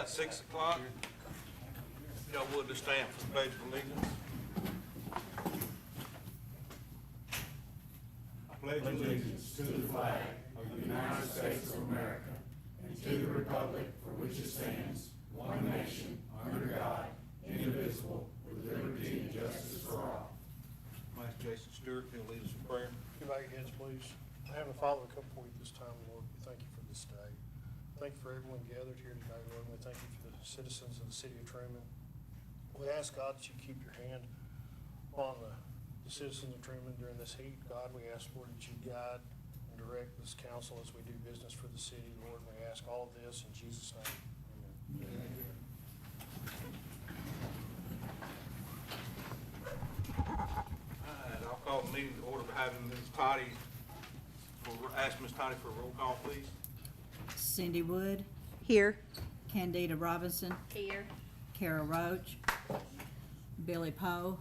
about 6 o'clock. Y'all would to stand for the pledge of allegiance. I pledge allegiance to the flag of the United States of America and to the republic for which it stands, one nation, under God, indivisible, with liberty and justice for all. I'm going to ask Jason Stewart to lead us in prayer. You bow your heads, please. Heavenly Father, we come before you this time, Lord. We thank you for this day. Thank you for everyone gathered here today, Lord. And we thank you for the citizens of the city of Trumann. We ask, God, that you keep your hand on the citizens of Trumann during this heat. God, we ask, Lord, that you guide and direct this council as we do business for the city, Lord. And we ask all of this in Jesus' name. Amen. Amen. All right, I'll call the meeting to order by having Ms. Toddy, ask Ms. Toddy for a roll call, please. Cindy Wood, Here. Candida Robinson, Here. Kara Roach, Billy Poe,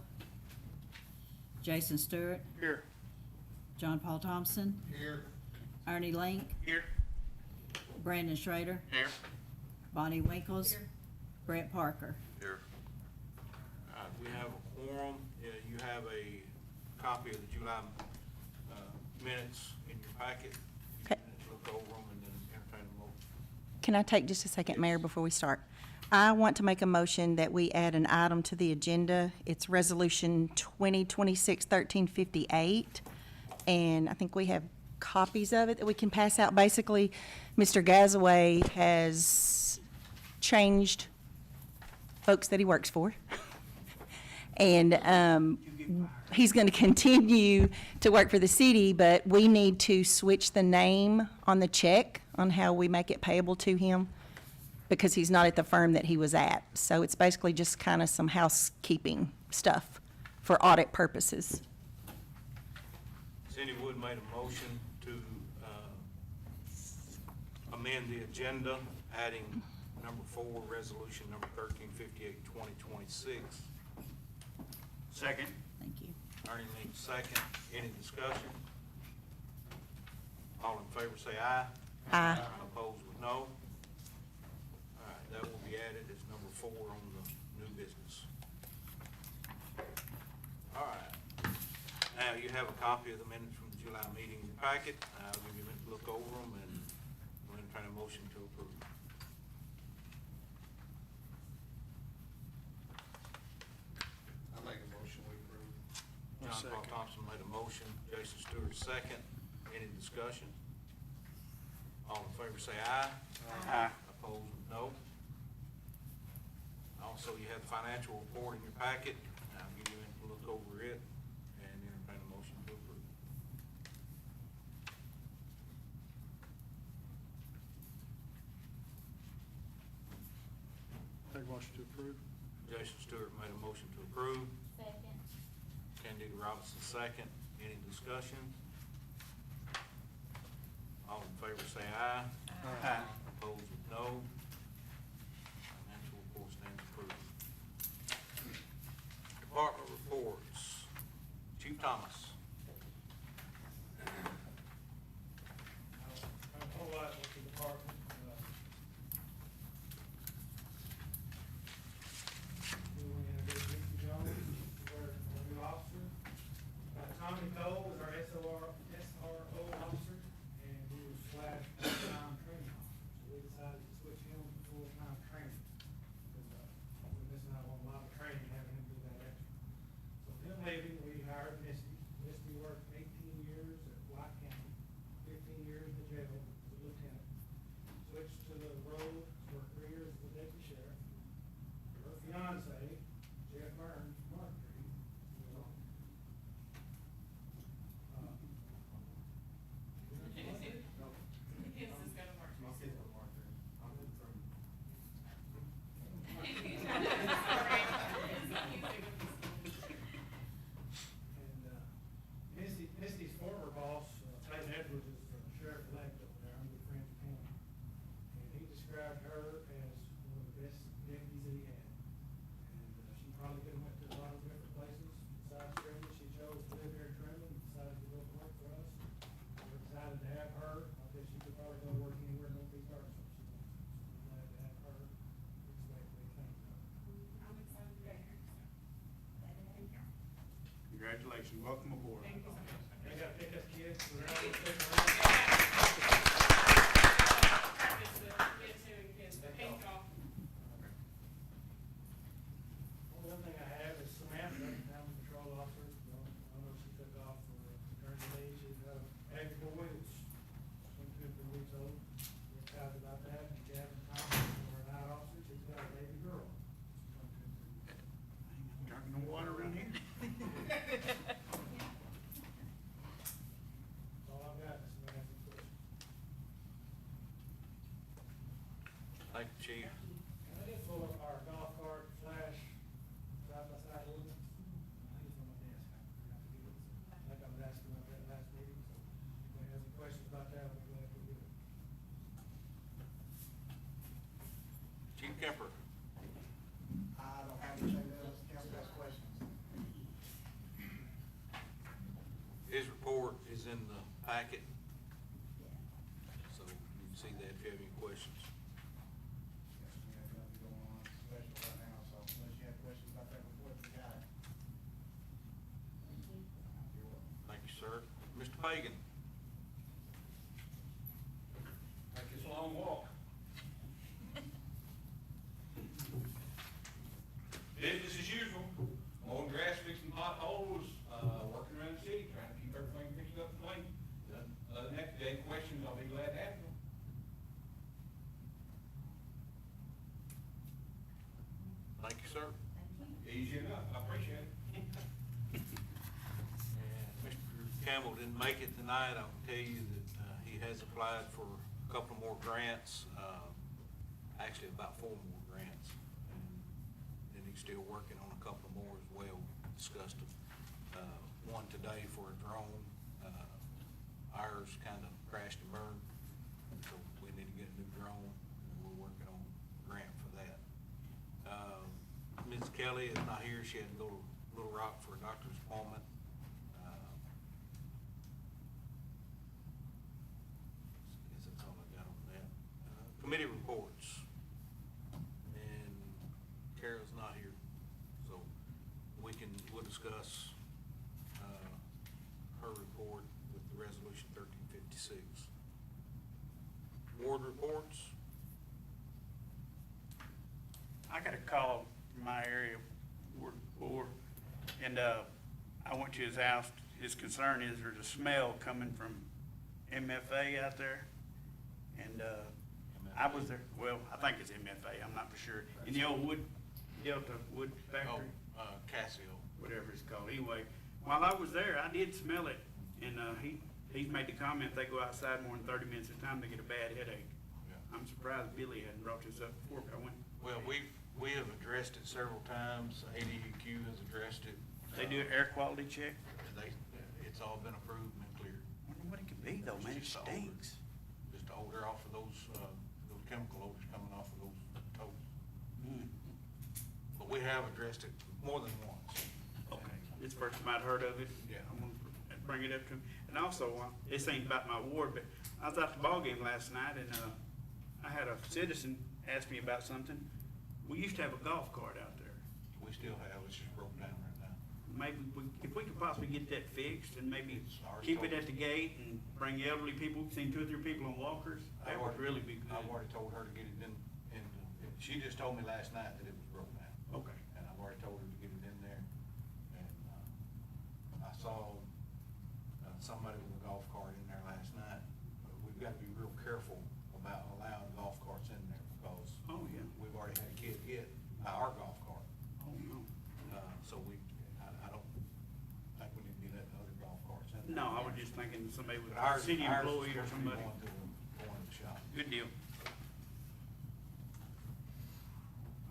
Jason Stewart, Here. John Paul Thompson, Here. Ernie Link, Here. Brandon Schrader, Here. Bonnie Winkles, Here. Brett Parker. Here. All right, we have a quorum. You have a copy of the July minutes in your packet. You Okay. can look over them and then entertain a motion. Can I take just a second, Mayor, before we start? I want to make a motion that we add an item to the agenda. It's Resolution 2026-1358, and I think we have copies of it that we can pass out. Basically, Mr. Gazaway has changed folks that he works for, and he's going to continue to work for the city, but we need to switch the name on the check on how we make it payable to him, because he's not at the firm that he was at. So it's basically just kind of some housekeeping stuff for audit purposes. Cindy Wood made a motion to amend the agenda, adding number 4, resolution number 1358, 2026. Second. Thank you. Ernie Link, second. Any discussion? All in favor say aye. Aye. Opposed with no. All right, that will be added as number 4 on the new business. All right. Now, you have a copy of the minutes from the July meeting in your packet. I'll give you a minute to look over them, and we're going to try a motion to approve. I make a motion, we approve. John Paul Second. Thompson made a motion, Jason Stewart second. Any discussion? All in favor say aye. Aye. Opposed with no. Also, you have the financial report in your packet. I'll give you a minute to look over it and entertain a motion to approve. Take a motion to approve. Jason Stewart made a motion to approve. Second. Candida Robinson second. Any discussion? All in favor say aye. Aye. Opposed with no. Financial report stands approved. Department reports. Chief Thomas. A whole lot with the department. We want to introduce Mr. Jones, our new officer. Tommy Cole is our SRO officer, and he was slash full-time training officer. So we decided to switch him to full-time training. Because we're missing out on a lot of training, having him do that extra. So him leaving, we hired Misty, who Welcome aboard. They got pickup kids, so they're all sitting around. Well, one thing I have is Samantha, animal control officer, I know she took off for maternity leave, she's got a baby boy that's 23 weeks old. We're excited about that, and Gavin Thomas, our night officer, she's got a baby girl. Drinking the water around here? That's all I've got, Mr. Mayor. Thank you, Chief. And I did pull up our golf cart flash side-by-side ordinance. I think it's on my desk. I forgot to get it. Like I was asking about that last meeting, so if anybody has any questions about that, I'll be glad to do it. Chief Kemper. I don't have anything else, council has questions. His report is in the packet. So you can see that if you have any questions. Yes, we have nothing going on special right now, so unless you have questions about that report, you got it. You're welcome. Thank you, sir. Mr. Pagan. Take this long walk. Business as usual, mowing grass, fixing potholes, working around the city, trying to keep everything fixed up and clean. Next day, questions, I'll be glad to have them. Thank you, sir. Easy enough, I appreciate it. And Mr. Campbell didn't make it tonight. I can tell you that he has applied for a couple more grants, actually about 4 more grants. And then he's still working on a couple more as well. Discussed one today for a drone. Ours kind of crashed and burned, so we need to get a new drone, and we're working on a grant for that. Ms. Kelly is not here. She had to go to Little Rock for a doctor's appointment. I guess that's all I got on that. Committee reports. And Carol's not here, so we'll discuss, her report with the resolution 1356. Ward reports. I got a call from my area, Ward 4, and I went to his house. His concern is there's a smell coming from MFA out there, and I was there, well, I think it's MFA, I'm not for sure, in the old Delta wood factory, Casio. whatever it's called. Anyway, while I was there, I did smell it, and he's made the comment, they go outside more than 30 minutes at a time, they get a bad headache. Yeah. I'm surprised Billy hadn't brought this up before, but I went. Well, we have addressed it several times. ADUQ has addressed it. They do an air quality check. It's all been approved and cleared. Wonder what it could be though, man, it It's just the odor. stinks. Just the odor off of those chemical odors coming off of those totes. Mm. But we have addressed it more than once. Okay, it's the first time I'd heard of it. Yeah. I'm gonna bring it up to him. And also, this ain't about my ward, but I was at the ball game last night and, I had a citizen ask me about something. We used to have a golf cart out there. We still have, it's just broke down right now. Maybe if we could possibly get that fixed and maybe It's ours keep it totally. at the gate and bring elderly people, seen 2 or 3 people on walkers, that would really be good. I've already told her to get it in, she just told me last night that it was broke down. Okay. And I've already told her to get it in there. And, I saw, somebody with a golf cart in there last night. But we've got to be real careful about allowing golf carts in there because Oh, yeah. we've already had a kid hit by our golf cart. Oh, no. So I don't think we need to be letting other golf carts in there. No, I was just thinking somebody with But a ours city is employee or supposed to be somebody. going to the shop. Good deal.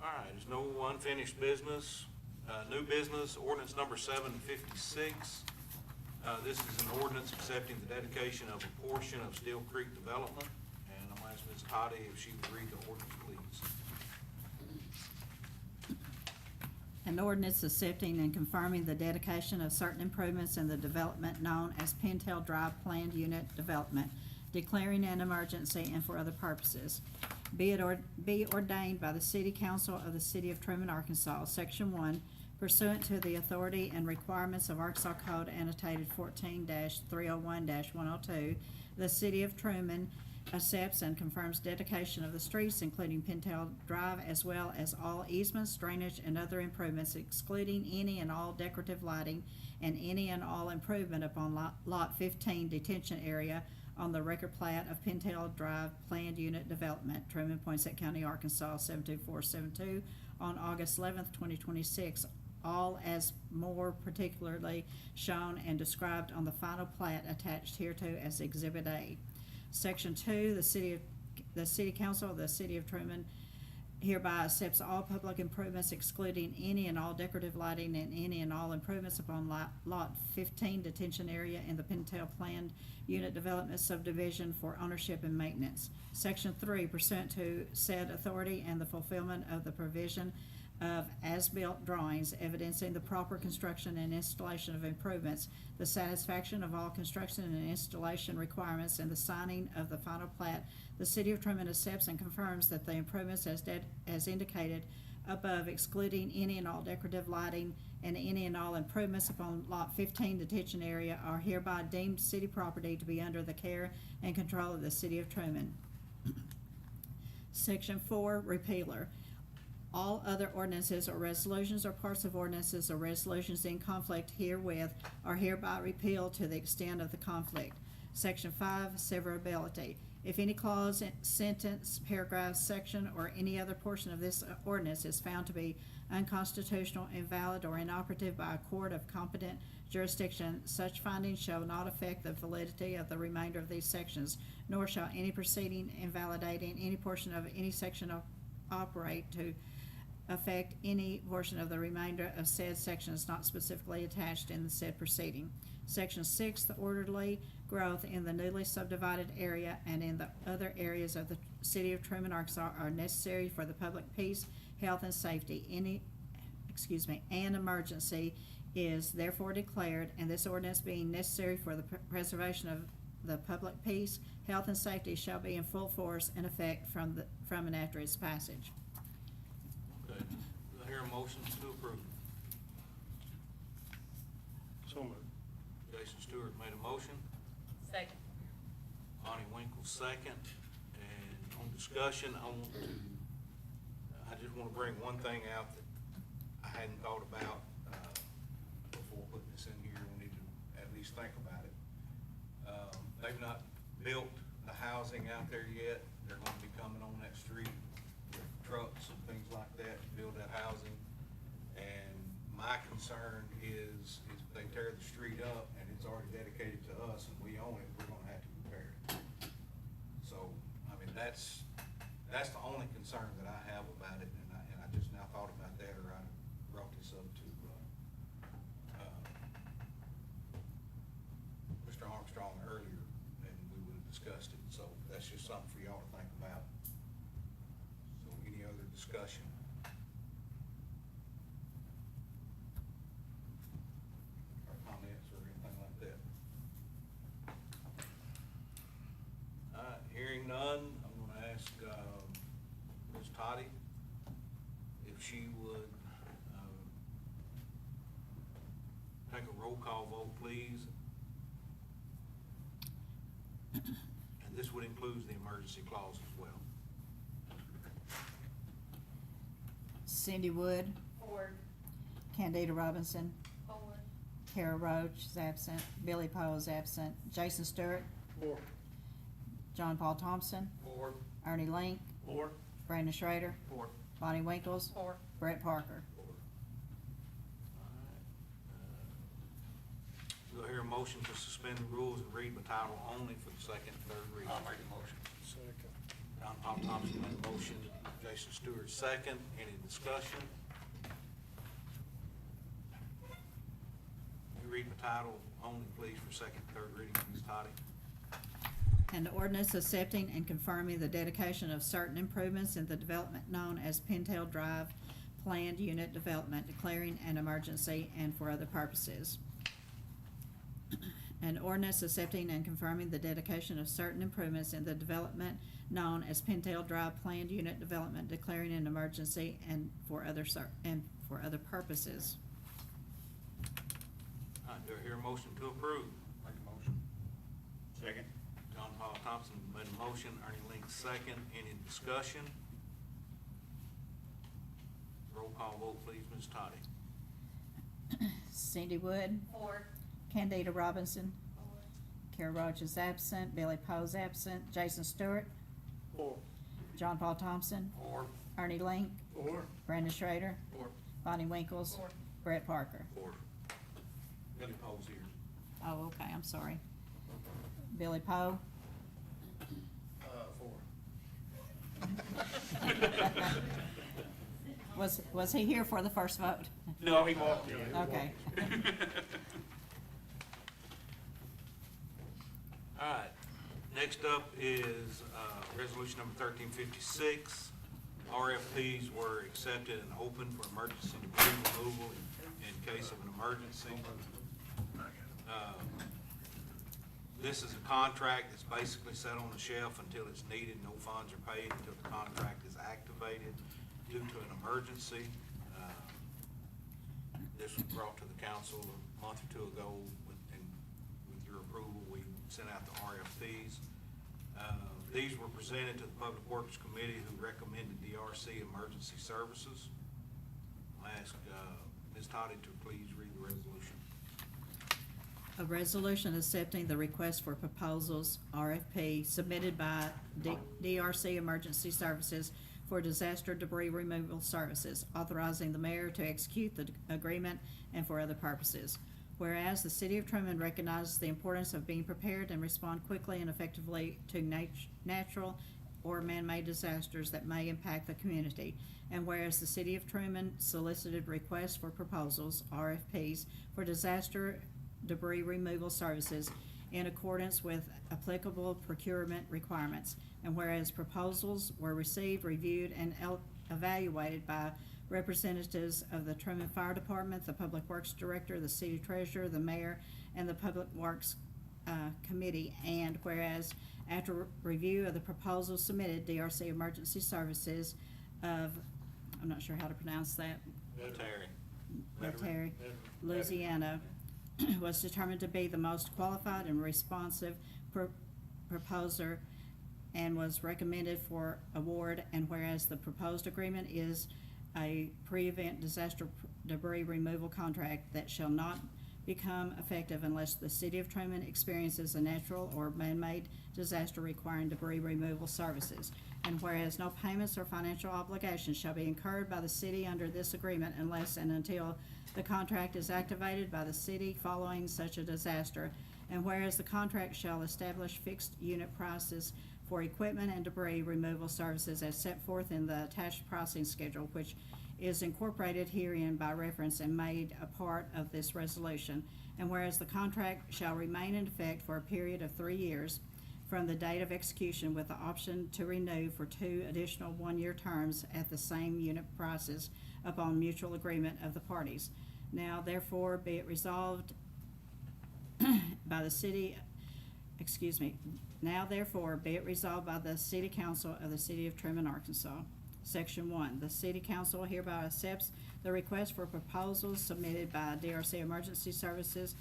All right, there's no unfinished business. New business, ordinance number 756. This is an ordinance accepting the dedication of a portion of Steel Creek Development. And I'm asking Ms. Toddy if she would read the ordinance, please. An ordinance accepting and confirming the dedication of certain improvements in the development known as Pintail Drive Planned Unit Development, declaring an emergency and for other purposes. Be ordained by the City Council of the City of Trumann, Arkansas. Section 1, pursuant to the authority and requirements of Arkansas Code annotated 14-301-102, the City of Trumann accepts and confirms dedication of the streets, including Pintail Drive, as well as all easements, drainage, and other improvements, excluding any and all decorative lighting and any and all improvement upon Lot 15 detention area on the record plat of Pintail Drive Planned Unit Development, Trumann, Poinsett County, Arkansas, 72472, on August 11th, 2026, all as more particularly shown and described on the final plat attached hereto as Exhibit A. Section 2, the City Council of the City of Trumann hereby accepts all public improvements, excluding any and all decorative lighting and any and all improvements upon Lot 15 detention area in the Pintail Planned Unit Development Subdivision for ownership and maintenance. Section 3, pursuant to said authority and the fulfillment of the provision of as-built drawings evidencing the proper construction and installation of improvements, the satisfaction of all construction and installation requirements, and the signing of the final plat, the City of Trumann accepts and confirms that the improvements as indicated above, excluding any and all decorative lighting and any and all improvements upon Lot 15 detention area, are hereby deemed city property to be under the care and control of the City of Trumann. Section 4, repealer. All other ordinances or resolutions or parts of ordinances or resolutions in conflict herewith are hereby repealed to the extent of the conflict. Section 5, severability. If any clause, sentence, paragraph, section, or any other portion of this ordinance is found to be unconstitutional, invalid, or inoperative by a court of competent jurisdiction, such findings shall not affect the validity of the remainder of these sections, nor shall any proceeding invalidating any portion of any section operate to affect any portion of the remainder of said sections not specifically attached in the said proceeding. Section 6, the orderly growth in the newly subdivided area and in the other areas of the City of Trumann, Arkansas are necessary for the public peace, health, and safety. An emergency is therefore declared, and this ordinance being necessary for the preservation of the public peace, health, and safety shall be in full force and effect from and after its passage. Okay, do I hear a motion to approve? So moved. Jason Stewart made a motion, Second. Bonnie Winkle second, and on discussion, I just wanna bring one thing out that I hadn't thought about, before putting this in here. We need to at least think about it. They've not built the housing out there yet. They're gonna be coming on that street with trucks and things like that to build that housing. And my concern is if they tear the street up and it's already dedicated to us and we own it, we're gonna have to repair it. So, I mean, that's the only concern that I have about it, and I just now thought about that, or I brought this up to, Mr. Armstrong earlier, and we would have discussed it, so that's just something for y'all to think about. So, any other discussion? Or comments or anything like that? All right, hearing none, I'm gonna ask, Ms. Toddy if she would, take a roll call vote, please. And this would include the emergency clause as well. Cindy Wood, Ford. Candida Robinson, Ford. Kara Roach is absent, Billy Poe is absent, Jason Stewart, Four. John Paul Thompson, Four. Ernie Link, Four. Brandon Schrader, Four. Bonnie Winkles, Four. Brett Parker. Do I hear a motion to suspend the rules and read by title only for the second and third reading? I'll make a motion. Second. John Paul Thompson made a motion, Jason Stewart second. Any discussion? You read by title only, please, for second and third reading, Ms. Toddy. An ordinance accepting and confirming the dedication of certain improvements in the development known as Pintail Drive Planned Unit Development, declaring an emergency and for other purposes. An ordinance accepting and confirming the dedication of certain improvements in the development known as Pintail Drive Planned Unit Development, declaring an emergency and for other purposes. All right, do I hear a motion to approve? Make a motion. Second. John Paul Thompson made a motion, Ernie Link second. Any discussion? Roll call vote, please, Ms. Toddy. Cindy Wood, Four. Candida Robinson, Carol Rogers absent, Billy Poe's absent, Jason Stewart, 4. John Paul Thompson, Four. Ernie Link, 4. Brandon Schrader, Four. Bonnie Winkles, Four. Brett Parker. Four. Billy Poe's here. Oh, okay, I'm sorry. Billy Poe, 4. was he here for the first vote? No, he walked in. Okay. All right, next up is, resolution number 1356. RFPs were accepted and open for emergency debris removal in case of an emergency. This is a contract that's basically set on the shelf until it's needed. No funds are paid until the contract is activated due to an emergency. This was brought to the council a month or two ago, and with your approval, we sent out the RFPs. These were presented to the Public Works Committee, who recommended DRC Emergency Services. I'll ask Ms. Toddy to please read the resolution. A resolution accepting the request for proposals, RFP, submitted by DRC Emergency Services for disaster debris removal services, authorizing the mayor to execute the agreement and for other purposes. Whereas the city of Trumann recognizes the importance of being prepared and respond quickly and effectively to natural or man-made disasters that may impact the community. And whereas the city of Trumann solicited requests for proposals, RFPs, for disaster debris removal services in accordance with applicable procurement requirements. And whereas proposals were received, reviewed, and evaluated by representatives of the Trumann Fire Department, the Public Works Director, the City Treasurer, the Mayor, and the Public Works Committee. And whereas after review of the proposals submitted, DRC Emergency Services of, I'm not sure how to pronounce that, Terry. Louisiana, was determined to be the most qualified and responsive proposer and was recommended for award. And whereas the proposed agreement is a pre-event disaster debris removal contract that shall not become effective unless the city of Trumann experiences a natural or man-made disaster requiring debris removal services. And whereas no payments or financial obligations shall be incurred by the city under this agreement unless and until the contract is activated by the city following such a disaster. And whereas the contract shall establish fixed unit prices for equipment and debris removal services as set forth in the attached pricing schedule, which is incorporated herein by reference and made a part of this resolution. And whereas the contract shall remain in effect for a period of 3 years from the date of execution, with the option to renew for 2 additional 1-year terms at the same unit prices upon mutual agreement of the parties. Now therefore be it resolved by the city, now therefore be it resolved by the City Council of the City of Trumann, Arkansas. Section 1, the City Council hereby accepts the request for proposals submitted by DRC Emergency Services,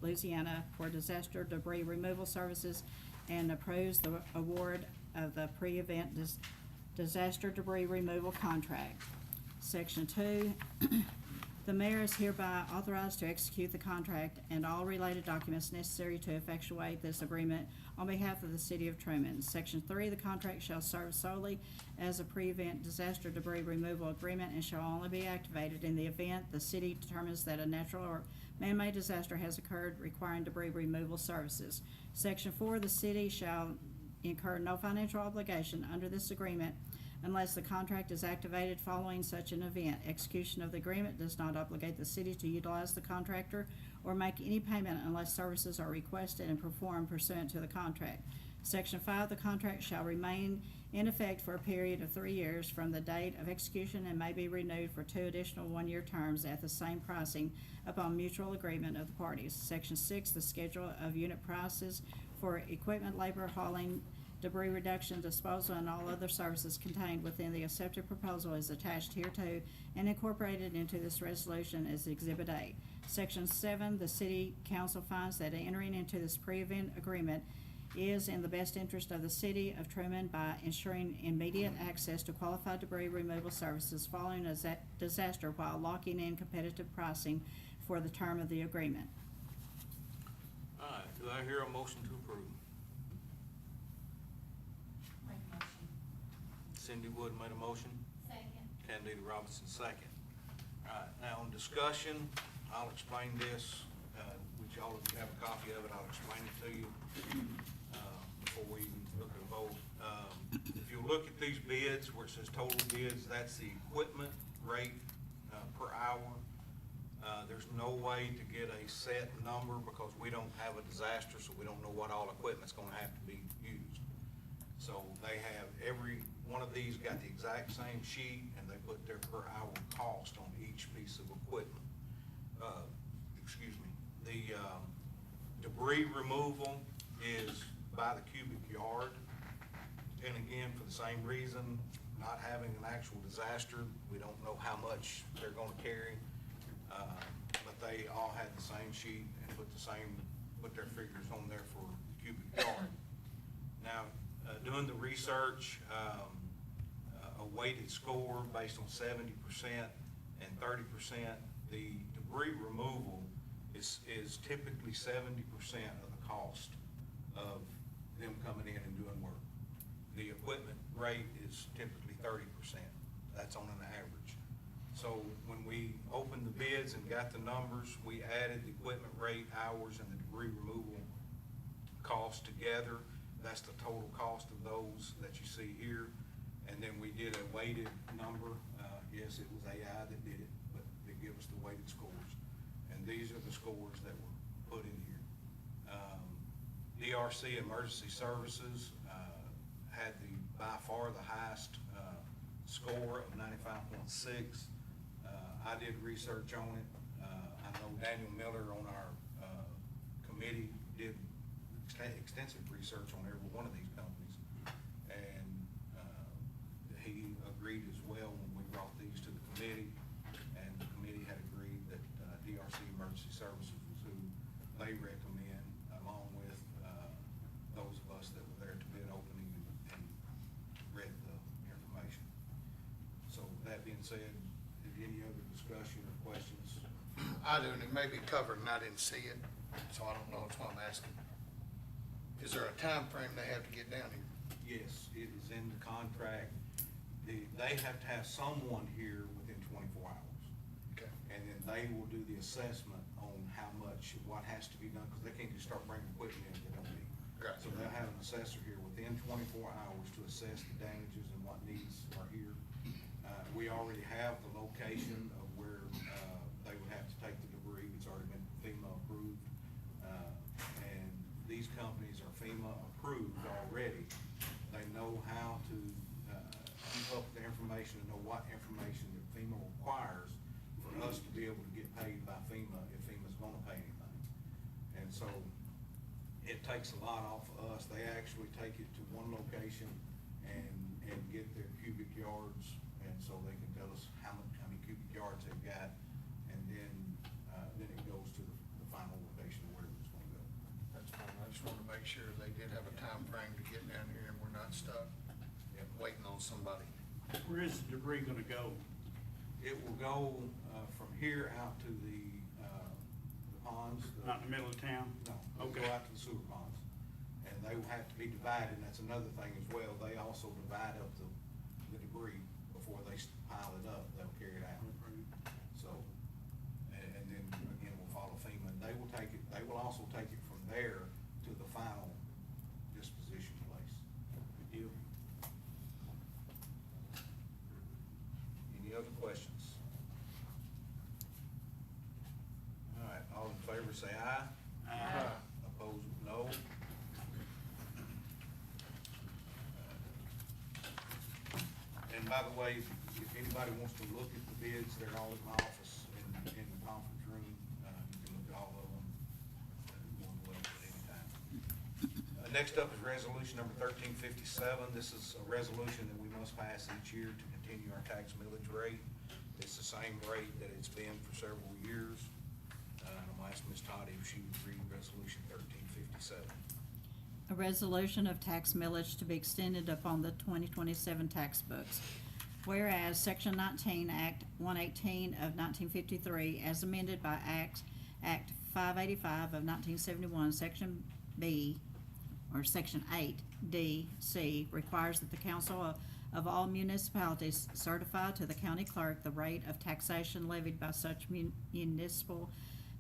Louisiana, for disaster debris removal services and approves the award of the pre-event disaster debris removal contract. Section 2, the mayor is hereby authorized to execute the contract and all related documents necessary to effectuate this agreement on behalf of the city of Trumann. Section 3, the contract shall serve solely as a pre-event disaster debris removal agreement and shall only be activated in the event the city determines that a natural or man-made disaster has occurred requiring debris removal services. Section 4, the city shall incur no financial obligation under this agreement unless the contract is activated following such an event. Execution of the agreement does not obligate the city to utilize the contractor or make any payment unless services are requested and performed pursuant to the contract. Section 5, the contract shall remain in effect for a period of 3 years from the date of execution and may be renewed for 2 additional 1-year terms at the same pricing upon mutual agreement of the parties. Section 6, the schedule of unit prices for equipment, labor, hauling, Debris reduction, disposal, and all other services contained within the accepted proposal is attached hereto and incorporated into this resolution as Exhibit A. Section 7, the city council finds that entering into this pre-event agreement is in the best interest of the city of Trumann by ensuring immediate access to qualified debris removal services following a disaster while locking in competitive pricing for the term of the agreement. All right, do I hear a motion to approve? Make a motion. Cindy Wood made a motion, Second. Candida Robinson second. All right, now on discussion, I'll explain this, which y'all have a copy of it, I'll explain it to you, before we even look at a vote. If you look at these bids, where it says total bids, that's the equipment rate, per hour. There's no way to get a set number because we don't have a disaster, so we don't know what all equipment's gonna have to be used. So they have, every one of these got the exact same sheet, and they put their per hour cost on each piece of equipment. Excuse me, the debris removal is by the cubic yard. And again, for the same reason, not having an actual disaster, we don't know how much they're gonna carry. But they all had the same sheet and put their figures on there for cubic yard. Now, doing the research, a weighted score based on 70% and 30%, the debris removal is typically 70% of the cost of them coming in and doing work. The equipment rate is typically 30%. That's on an average. So when we opened the bids and got the numbers, we added the equipment rate, hours, and the debris removal cost together. That's the total cost of those that you see here. And then we did a weighted number. Yes, it was AI that did it, but they give us the weighted scores. And these are the scores that were put in here. DRC Emergency Services had by far the highest score of 95.6. I did research on it. I know Daniel Miller on our committee did extensive research on every one of these companies. And he agreed as well when we brought these to the committee. And the committee had agreed that DRC Emergency Services was who they recommend, along with those of us that were there at the bid opening and read the information. So that being said, any other discussion or questions? I do, and it may be covered, and I didn't see it, so I don't know, that's why I'm asking. Is there a time frame they have to get down here? Yes, it is in the contract. They have to have someone here within 24 hours. Okay. And then they will do the assessment on how much, what has to be done, because they can't just start bringing equipment in if they don't need. Gotcha. So they'll have an assessor here within 24 hours to assess the damages and what needs are here. We already have the location of where they would have to take the debris. It's already been FEMA approved. And these companies are FEMA approved already. They know how to keep up with the information and know what information that FEMA requires for us to be able to get paid by FEMA if FEMA's gonna pay anything. And so it takes a lot off of us. They actually take it to one location and get their cubic yards, and so they can tell us how many cubic yards they've got, and then it goes to the final location of where it's gonna go. That's fine, I just wanted to make sure they did have a time frame to get down here and we're not stuck waiting on somebody. Where is the debris gonna go? It will go from here out to the ponds. Not in the middle of town? No, it'll go Okay. out to the sewer ponds. And they will have to be divided, and that's another thing as well. They also divide up the debris before they pile it up. They'll carry it out. So, and then again, we'll follow FEMA. They will take it, they will also take it from there to the final disposition place. Good deal? Any other questions? All right, all in favor say aye. Aye. Opposed, no. And by the way, if anybody wants to look at the bids, they're all at my office in the conference room. You can look at all of them. You're more than welcome at any time. Next up is resolution number 1357. This is a resolution that we must pass each year to continue our tax millage rate. It's the same rate that it's been for several years. And I'm gonna ask Ms. Toddy if she would read resolution 1357. A resolution of tax millage to be extended upon the 2027 tax books. Whereas Section 19, Act 118 of 1953, as amended by Act 585 of 1971, Section B, or Section 8D, C, requires that the council of all municipalities certify to the county clerk the rate of taxation levied by such municipal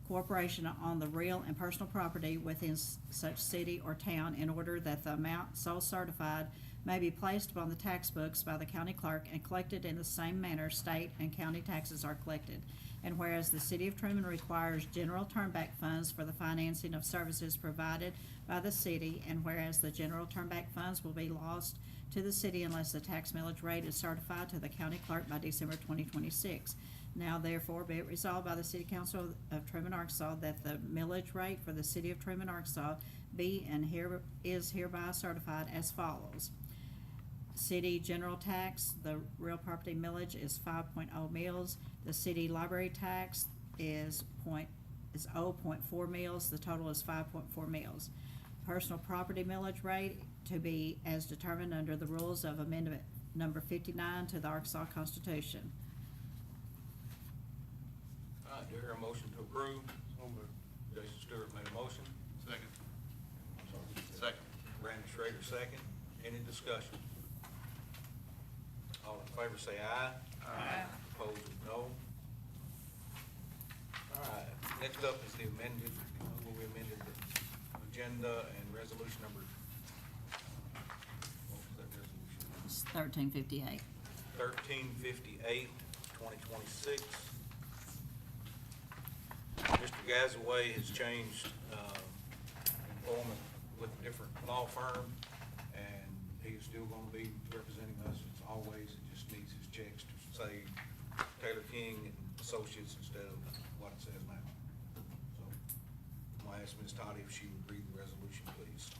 corporation on the real and personal property within such city or town in order that the amount so certified may be placed upon the tax books by the county clerk and collected in the same manner state and county taxes are collected. And whereas the city of Trumann requires general turnback funds for the financing of services provided by the city, and whereas the general turnback funds will be lost to the city unless the tax millage rate is certified to the county clerk by December 2026. Now therefore be it resolved by the City Council of Trumann, Arkansas, that the millage rate for the city of Trumann, Arkansas be and is hereby certified as follows. City general tax, the real property millage is 5.0 mills. The city library tax is 0.4 mills. The total is 5.4 mills. Personal property millage rate to be as determined under the rules of amendment number 59 to the Arkansas Constitution. All right, do I hear a motion to approve? So moved. Jason Stewart made a motion. Second. I'm sorry. Second. Brandon Schrader, second. Any discussion? All in favor say aye. Aye. Opposed, no. All right, next up is the amended, where we amended the agenda and resolution number, what was that resolution? It's 1358. 1358, 2026. Mr. Gazaway has changed employment with a different law firm, and he's still gonna be representing us as always. It just needs his checks to say Taylor King and Associates instead of what it says now. So, I'm gonna ask Ms. Toddy if she would read the resolution, please.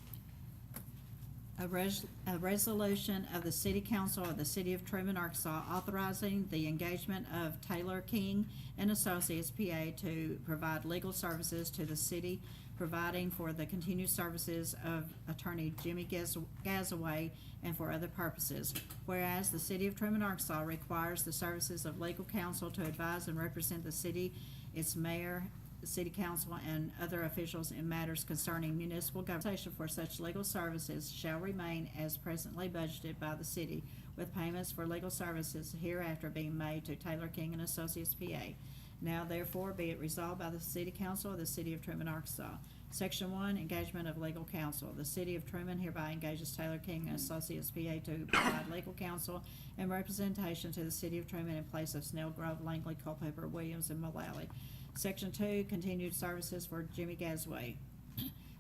A resolution of the City Council of the City of Trumann, Arkansas, authorizing the engagement of Taylor King and Associates, PA, to provide legal services to the city, providing for the continued services of Attorney Jimmy Gazaway and for other purposes. Whereas the City of Trumann, Arkansas requires the services of legal counsel to advise and represent the city, its mayor, the city council, and other officials in matters concerning municipal government for such legal services shall remain as presently budgeted by the city, with payments for legal services hereafter being made to Taylor King and Associates, PA. Now therefore be it resolved by the City Council of the City of Trumann, Arkansas. Section 1, engagement of legal counsel. The City of Trumann hereby engages Taylor King and Associates, PA, to provide legal counsel and representation to the City of Trumann in place of Snell Grove, Langley, Culpeper, Williams, and Mullally. Section 2, continued services for Jimmy Gazaway.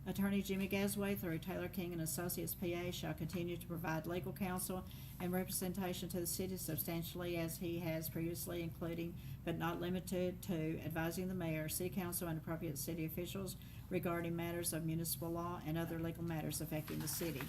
Attorney Jimmy Gazaway, through Taylor King and Associates, PA, shall continue to provide legal counsel and representation to the city substantially as he has previously, including but not limited to advising the mayor, city council, and appropriate city officials regarding matters of municipal law and other legal matters affecting the city.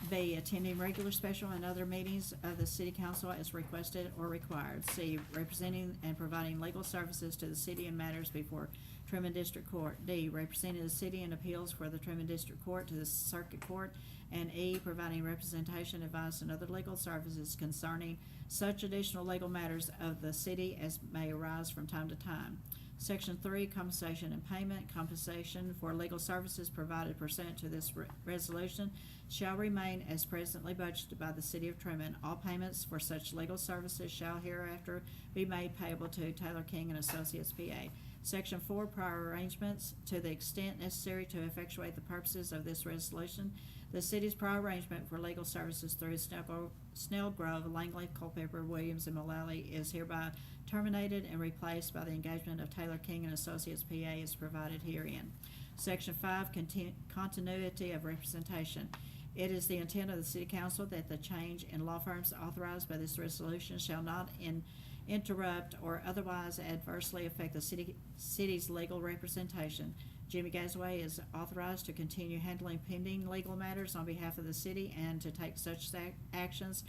B, attending regular, special, and other meetings of the city council as requested or required. C, representing and providing legal services to the city in matters before Trumann District Court. D, representing the city in appeals for the Trumann District Court to the Circuit Court. And E, providing representation, advice, and other legal services concerning such additional legal matters of the city as may arise from time to time. Section 3, compensation and payment. Compensation for legal services provided pursuant to this resolution shall remain as presently budgeted by the City of Trumann. All payments for such legal services shall hereafter be made payable to Taylor King and Associates, PA. Section 4, prior arrangements. To the extent necessary to effectuate the purposes of this resolution, the city's prior arrangement for legal services through Snell Grove, Langley, Culpeper, Williams, and Mullally is hereby terminated and replaced by the engagement of Taylor King and Associates, PA, as provided herein. Section 5, continuity of representation. It is the intent of the City Council that the change in law firms authorized by this resolution shall not interrupt or otherwise adversely affect the city's legal representation. Jimmy Gazaway is authorized to continue handling pending legal matters on behalf of the city and to take such actions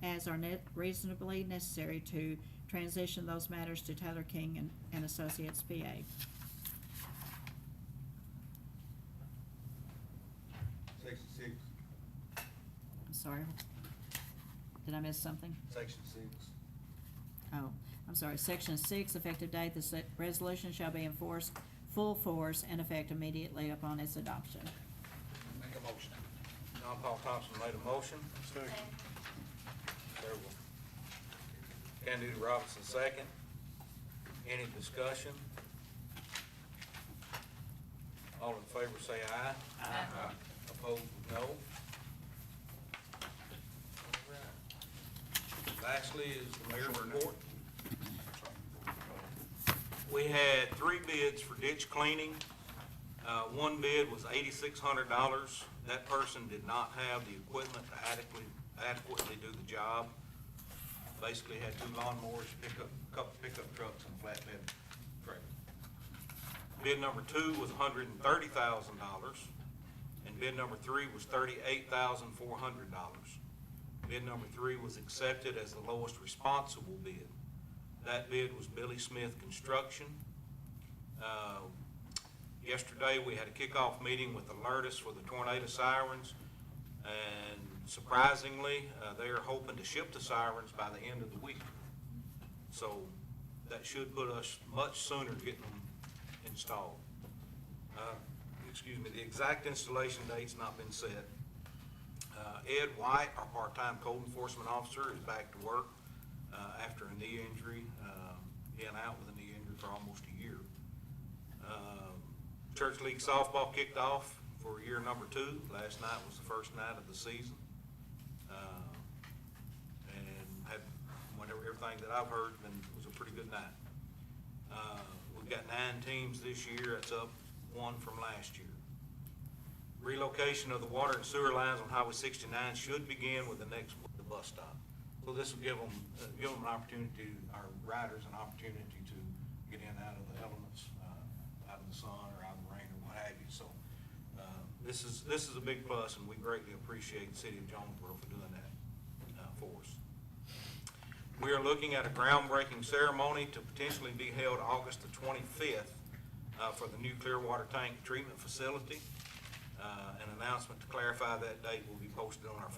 as are reasonably necessary to transition those matters to Taylor King and Associates, PA. Section 6. I'm sorry. Did I miss something? Section 6. Oh, I'm sorry. Section 6, effective date, the resolution shall be enforced full force and effect immediately upon its adoption. Make a motion. John Paul Thompson made a motion. Second. Several. Candy Robinson, second. Any discussion? All in favor say aye. Aye. Opposed, no. Lastly is the mayor's report. We had 3 bids for ditch cleaning. One bid was $8,600. That person did not have the equipment to adequately do the job. Basically had 2 lawnmowers, a couple pickup trucks, and a flatbed trailer. Bid number 2 was $130,000, and bid number 3 was $38,400. Bid number 3 was accepted as the lowest responsible bid. That bid was Billy Smith Construction. Yesterday, we had a kickoff meeting with Alertus for the tornado sirens, and surprisingly, they are hoping to ship the sirens by the end of the week. So that should put us much sooner getting them installed. The exact installation date's not been set. Ed White, our part-time code enforcement officer, is back to work after a knee injury. Been out with a knee injury for almost a year. Church League softball kicked off for year number 2. Last night was the first night of the season. And had, everything that I've heard, was a pretty good night. We've got 9 teams this year. That's up 1 from last year. Relocation of the water and sewer lines on Highway 69 should begin with the bus stop. So this will give them an opportunity, our riders an opportunity to get in out of the elements, out of the sun or out of the rain or what have you. So this is a big plus, and we greatly appreciate the city of Jonesboro for doing that for us. We are looking at a groundbreaking ceremony to potentially be held August the 25th for the new Clearwater Tank Treatment Facility. An announcement to clarify that date will be posted on our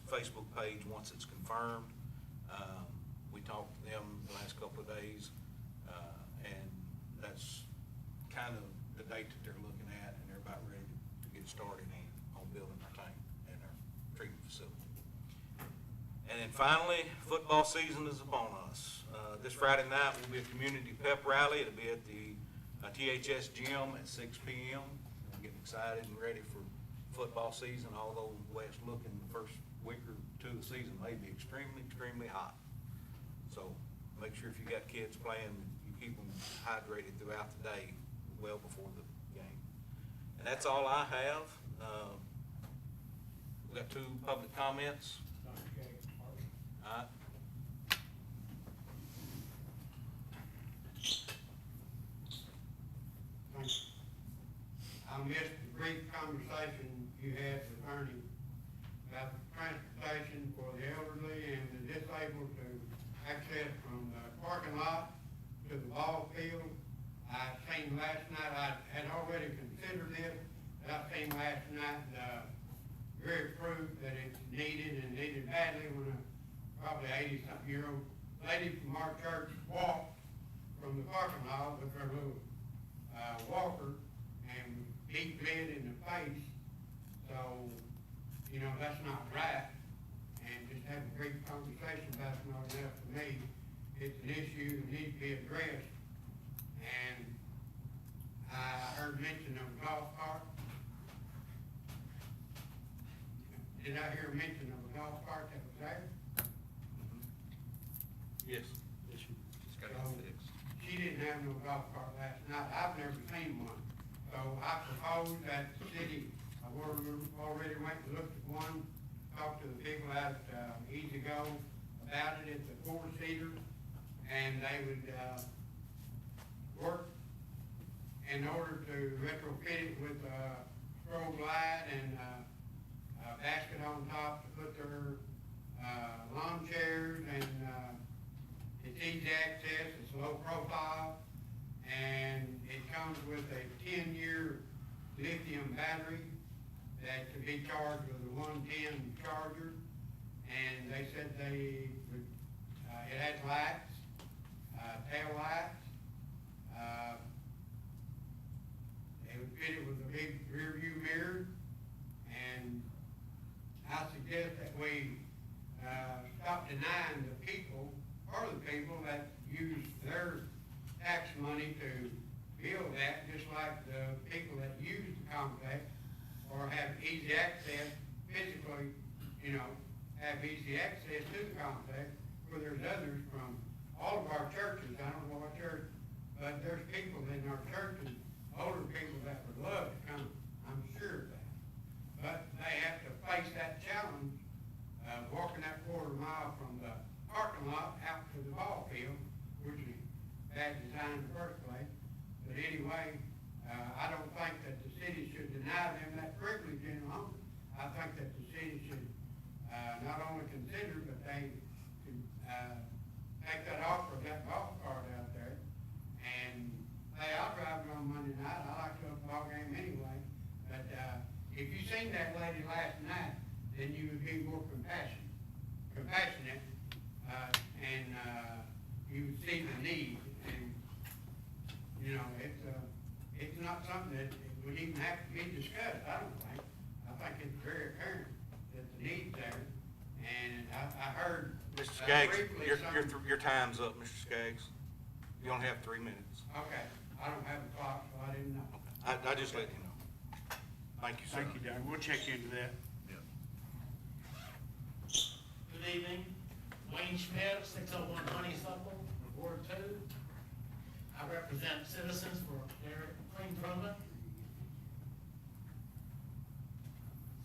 Facebook page once it's confirmed. We talked to them the last couple of days, and that's kind of the date that they're looking at, and they're about ready to get started on building our tank and our treatment facility. And then finally, football season is upon us. This Friday night will be a community pep rally. It'll be at the THS gym at 6 p.m. I'm getting excited and ready for football season, although the way it's looking, the first week or 2 of the season may be extremely, extremely hot. So make sure if you got kids playing, you keep them hydrated throughout the day, well before the game. And that's all I have. We've got 2 public comments. All right. I missed the brief conversation you had with Ernie about transportation for the elderly and the disabled to access from the parking lot to the ball field. I seen last night, I had already considered this, but I seen last night, very proof that it's needed and needed badly when a probably 80-something-year-old lady from our church walked from the parking lot with her little walker and beat red in the face. So, you know, that's not right. And just having a great conversation about it's not enough for me. It's an issue that needs to be addressed. And I heard mention of a golf cart. Did I hear mention of a golf cart that was there? Yes. She didn't have no golf cart last night. I've never seen one. So I propose that the city, I've already went and looked at one, talked to the people out Easy Go about it. It's a 4-seater, and they would work in order to retrofit it with a strobe light and a basket on top to put their lawn chairs, and it's easy access, it's low profile, and it comes with a 10-year lithium battery that can be charged with a 110 charger. And they said they would, it has lights, tail lights. They would fit it with a big rear view mirror. And I suggest that we stop denying the people, or the people that use their tax money to build that, just like the people that use the complex or have easy access physically, have easy access to the complex, where there's others from all of our churches. I don't know what church, but there's people in our churches, older people that would love to come, I'm sure of that. But they have to face that challenge of walking that quarter mile from the parking lot out to the ball field, which is bad design in the first place. But anyway, I don't think that the city should deny them that privilege any longer. I think that the city should not only consider, but they could take that offer of that golf cart out there. And hey, I'll drive it on Monday night. I like to go to the ball game anyway. But if you seen that lady last night, then you would be more compassionate, and you would see the need. And it's not something that would even have to be discussed, I don't think. I think it's very apparent that the need's there. And I heard. Mr. Skaggs, briefly your time's up, Mr. Skaggs. You only have 3 minutes. Okay, I don't have a clock, so I didn't know. I just let you know. Thank you, sir. Thank you, Doug. We'll check into that. Good evening, Wayne Schmidt, 601 Honeysuckle, Ward 2. I represent citizens for Clean Truman.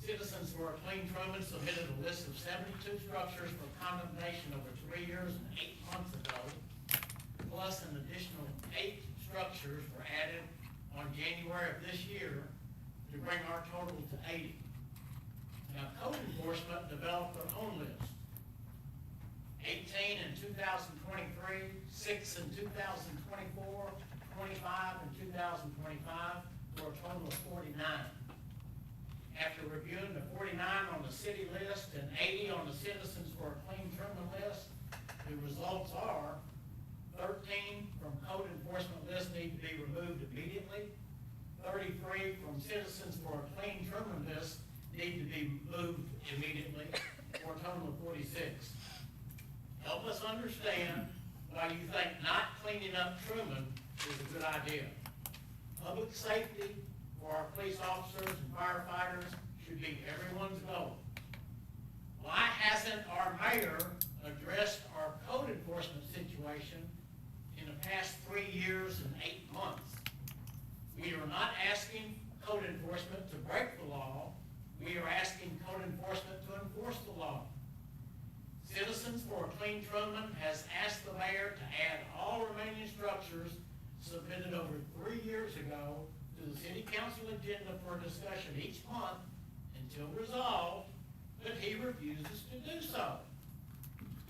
Citizens for Clean Truman submitted a list of 72 structures for condemnation over 3 years and 8 months ago, plus an additional 8 structures were added on January of this year to bring our total to 80. Now, code enforcement developed their own list. 18 in 2023, 6 in 2024, 25 in 2025, for a total of 49. After reviewing the 49 on the city list and 80 on the Citizens for a Clean Truman list, the results are 13 from code enforcement list need to be removed immediately, 33 from Citizens for a Clean Truman list need to be moved immediately, for a total of 46. Help us understand why you think not cleaning up Truman is a good idea. Public safety for our police officers and firefighters should be everyone's goal. Why hasn't our mayor addressed our code enforcement situation in the past 3 years and 8 months? We are not asking code enforcement to break the law. We are asking code enforcement to enforce the law. Citizens for a Clean Truman has asked the mayor to add all remaining structures submitted over 3 years ago to the city council agenda for discussion each month until resolved, but he refuses to do so.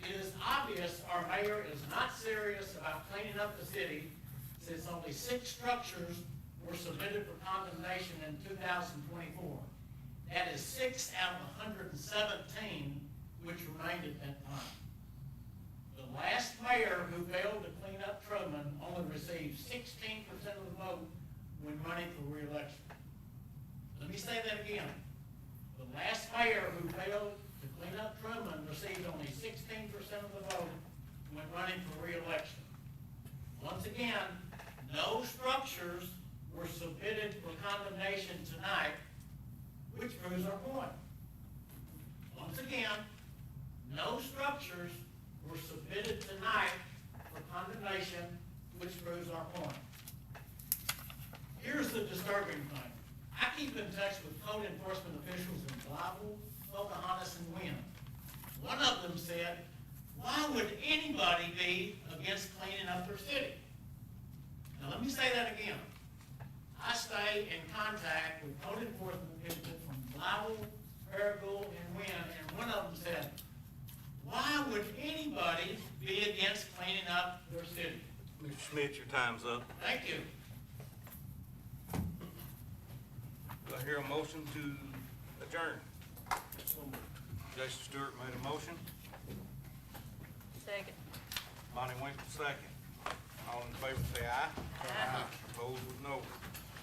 It is obvious our mayor is not serious about cleaning up the city, since only 6 structures were submitted for condemnation in 2024. That is 6 out of 117 which remained at that time. The last mayor who failed to clean up Truman only received 16% of the vote when running for re-election. Let me say that again. The last mayor who failed to clean up Truman received only 16% of the vote when running for re-election. Once again, no structures were submitted for condemnation tonight, which proves our point. Once again, no structures were submitted tonight for condemnation, which proves our point. Here's the disturbing thing. I keep in touch with code enforcement officials in Blytheville, Pocahontas, and Wynn. One of them said, why would anybody be against cleaning up their city? Now let me say that again. stay in contact with code enforcement people from Blythe, Paragould, and Wynn, and one of them said, why would anybody be against cleaning up their city? Mr. Smith, your time's up. Thank you. Do I hear a motion to adjourn? Jason Stewart made a motion. Second. Bonnie Winkle, second. All in favor, say aye. Aye. Opposed with no.